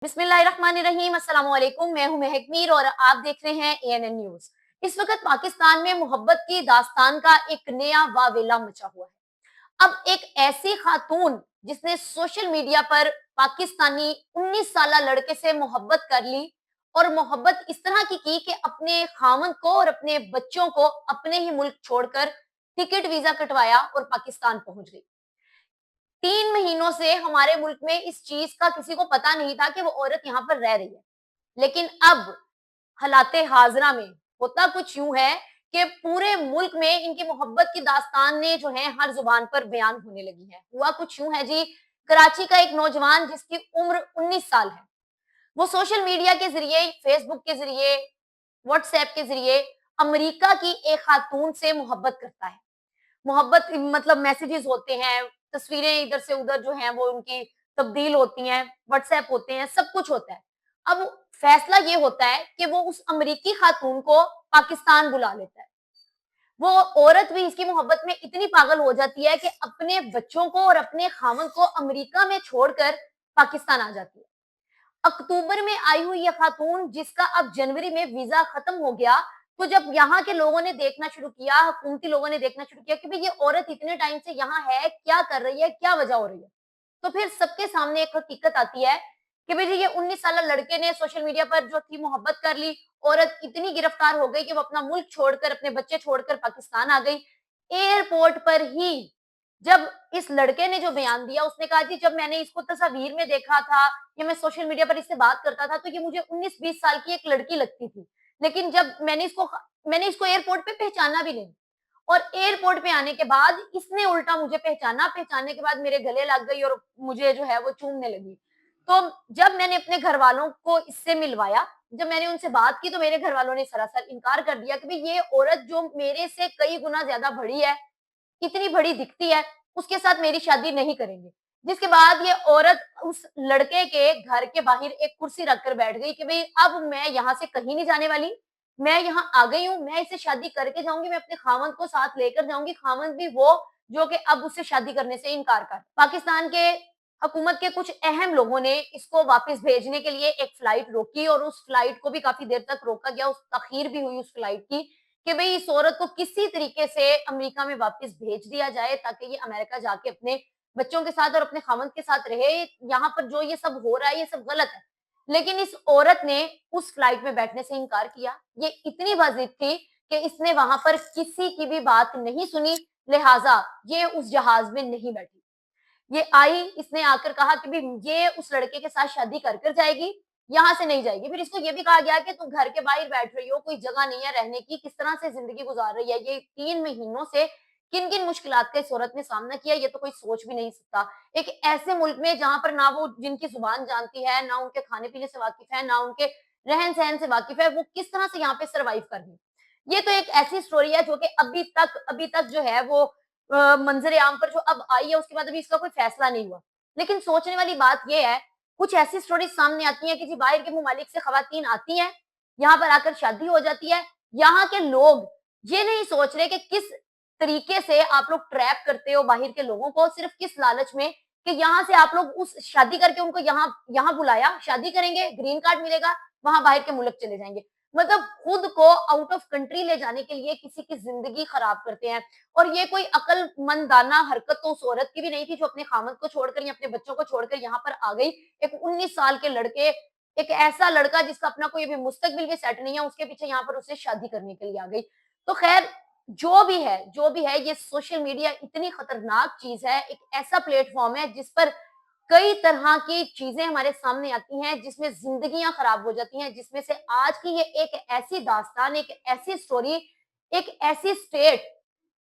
बिस्मिल्लाहिर्रहमानिर्रहीम, अस्सलाम वालेकुम। मैं हूं महक मीर और आप देख रहे हैं एएनएन न्यूज। इस वक्त पाकिस्तान में मोहब्बत की दास्तान का एक नया वावेला मचा हुआ है। अब एक ऐसी खातून जिसने सोशल मीडिया पर पाकिस्तानी 19 साला लड़के से मोहब्बत कर ली और मोहब्बत इस तरह की कि अपने खामन को और अपने बच्चों को अपने ही मुल्क छोड़कर टिकट वीजा कटवाया और पाकिस्तान पहुंच गई। 3 महीनों से हमारे मुल्क में इस चीज का किसी को पता नहीं था कि वो औरत यहाँ पर रह रही है। लेकिन अब हालाते हाजरा में होता कुछ यूं है कि पूरे मुल्क में इनकी मोहब्बत की दास्तान ने जो है हर जुबान पर बयान होने लगी है। हुआ कुछ यूं है जी, कराची का एक नौजवान जिसकी उम्र 19 साल है, वो सोशल मीडिया के जरिए, फेसबुक के जरिए, व्हाट्सएप के जरिए अमेरिका की एक खातून से मोहब्बत करता है। मोहब्बत मतलब मैसेजेस होते हैं, तस्वीरें इधर से उधर जो हैं वो उनकी तब्दील होती हैं, व्हाट्सएप होते हैं, सब कुछ होता है। अब फैसला ये होता है कि वो उस अमेरिकी खातून को पाकिस्तान बुला लेता है। वो औरत भी इसकी मोहब्बत में इतनी पागल हो जाती है कि अपने बच्चों को और अपने खामन को अमेरिका में छोड़कर पाकिस्तान आ जाती है। अक्टूबर में आई हुई ये खातून जिसका अब जनवरी में वीजा खत्म हो गया, तो जब यहाँ के लोगों ने देखना शुरू किया, हुकूमती लोगों ने देखना शुरू किया कि भाई ये औरत इतने टाइम से यहाँ है, क्या कर रही है, क्या वजह हो रही है, तो फिर सबके सामने एक हकीकत आती है कि भाई ये 19 साल लड़के ने सोशल मीडिया पर जो थी मोहब्बत कर ली। औरत इतनी गिरफ्तार हो गई कि वो अपना मुल्क छोड़कर, अपने बच्चे छोड़कर पाकिस्तान आ गई। एयरपोर्ट पर ही जब इस लड़के ने जो बयान दिया, उसने कहा कि जब मैंने इसको तस्वीर में देखा था या मैं सोशल मीडिया पर इससे बात करता था तो ये मुझे 19-20 साल की एक लड़की लगती थी। लेकिन जब मैंने इसको एयरपोर्ट पे पहचाना भी नहीं, और एयरपोर्ट पे आने के बाद इसने उल्टा मुझे पहचाना, पहचानने के बाद मेरे गले लग गई और मुझे जो है वो चूमने लगी। तो जब मैंने अपने घर वालों को इससे मिलवाया, जब मैंने उनसे बात की, तो मेरे घर वालों ने सरासर इनकार कर दिया कि भाई ये औरत जो मेरे से कई गुना ज्यादा बड़ी है, इतनी बड़ी दिखती है, उसके साथ मेरी शादी नहीं करेंगे। जिसके बाद ये औरत उस लड़के के घर के बाहर एक कुर्सी रखकर बैठ गई कि भाई अब मैं यहाँ से कहीं नहीं जाने वाली, मैं यहाँ आ गई हूँ, मैं इससे शादी करके जाऊंगी, मैं अपने खामन को साथ लेकर जाऊंगी, खामन भी वो जो कि अब उससे शादी करने से इनकार कर। पाकिस्तान के हुकूमत के कुछ अहम लोगों ने इसको वापस भेजने के लिए एक फ्लाइट रोकी और उस फ्लाइट को भी काफी देर तक रोका गया, उस तखीर भी हुई उस फ्लाइट की कि भाई इस औरत को किसी तरीके से अमेरिका में वापस भेज दिया जाए ताकि ये अमेरिका जाके अपने बच्चों के साथ और अपने खामंद के साथ रहे। यहाँ पर जो ये सब हो रहा है ये सब गलत है। लेकिन इस औरत ने उस फ्लाइट में बैठने से इनकार किया। ये इतनी वाजिब थी कि इसने वहां पर किसी की भी बात नहीं सुनी, लिहाजा ये उस जहाज में नहीं बैठी। ये आई, इसने आकर कहा कि भी ये उस लड़के के साथ शादी कर कर जाएगी, यहाँ से नहीं जाएगी। फिर इसको ये भी कहा गया कि तुम घर के बाहर बैठ रही हो, कोई जगह नहीं है रहने की, किस तरह से जिंदगी गुजार रही है। ये 3 महीनों से किन किन मुश्किलात का इस औरत ने सामना किया, ये तो कोई सोच भी नहीं सकता। एक ऐसे मुल्क में जहां पर ना वो जिनकी जुबान जानती है, ना उनके खाने पीने से वाकिफ है, ना उनके रहन सहन से वाकिफ है, वो किस तरह से यहाँ पे सर्वाइव कर रही है। ये तो एक ऐसी स्टोरी है जो कि अभी तक जो है वो मंजर आम पर जो अब आई है, उसके बाद अभी इसका कोई फैसला नहीं हुआ। लेकिन सोचने वाली बात यह है, कुछ ऐसी स्टोरीज सामने आती हैं कि जी बाहर के ममालिक से खवातीन आती हैं, यहाँ पर आकर शादी हो जाती है। यहाँ के लोग ये नहीं सोच रहे कि किस तरीके से आप लोग ट्रैप करते हो बाहर के लोगों को, सिर्फ किस लालच में कि यहाँ से आप लोग उस शादी करके उनको यहाँ यहाँ बुलाया, शादी करेंगे, ग्रीन कार्ड मिलेगा, वहां बाहर के मुल्क चले जाएंगे। मतलब खुद को आउट ऑफ कंट्री ले जाने के लिए किसी की जिंदगी खराब करते हैं। और ये कोई अकलमंदाना हरकत तो उस औरत की भी नहीं थी जो अपने खामद को छोड़कर या अपने बच्चों को छोड़कर यहाँ पर आ गई। एक 19 साल के लड़के, एक ऐसा लड़का जिसका अपना कोई भी मुस्तकबिल भी सेट नहीं है, उसके पीछे यहाँ पर उसे शादी करने के लिए आ गई। तो खैर, जो भी है ये सोशल मीडिया इतनी खतरनाक चीज है, एक ऐसा प्लेटफॉर्म है जिस पर कई तरह की चीजें हमारे सामने आती हैं, जिसमें जिंदगियां खराब हो जाती हैं, जिसमें से आज की ये एक ऐसी दास्तान, एक ऐसी स्टोरी, एक ऐसी स्टेट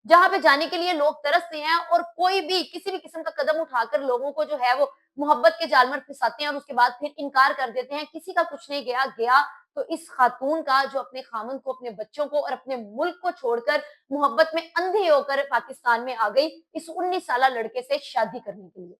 जहाँ पे जाने के लिए लोग तरसते हैं और कोई भी किसी भी किस्म का कदम उठाकर लोगों को जो है वो मोहब्बत के जाल में फंसाते हैं और उसके बाद फिर इनकार कर देते हैं। किसी का कुछ नहीं गया तो इस खातून का जो अपने खामन को, अपने बच्चों को और अपने मुल्क को छोड़कर मोहब्बत में अंधी होकर पाकिस्तान में आ गई इस 19 साला लड़के से शादी करने के लिए।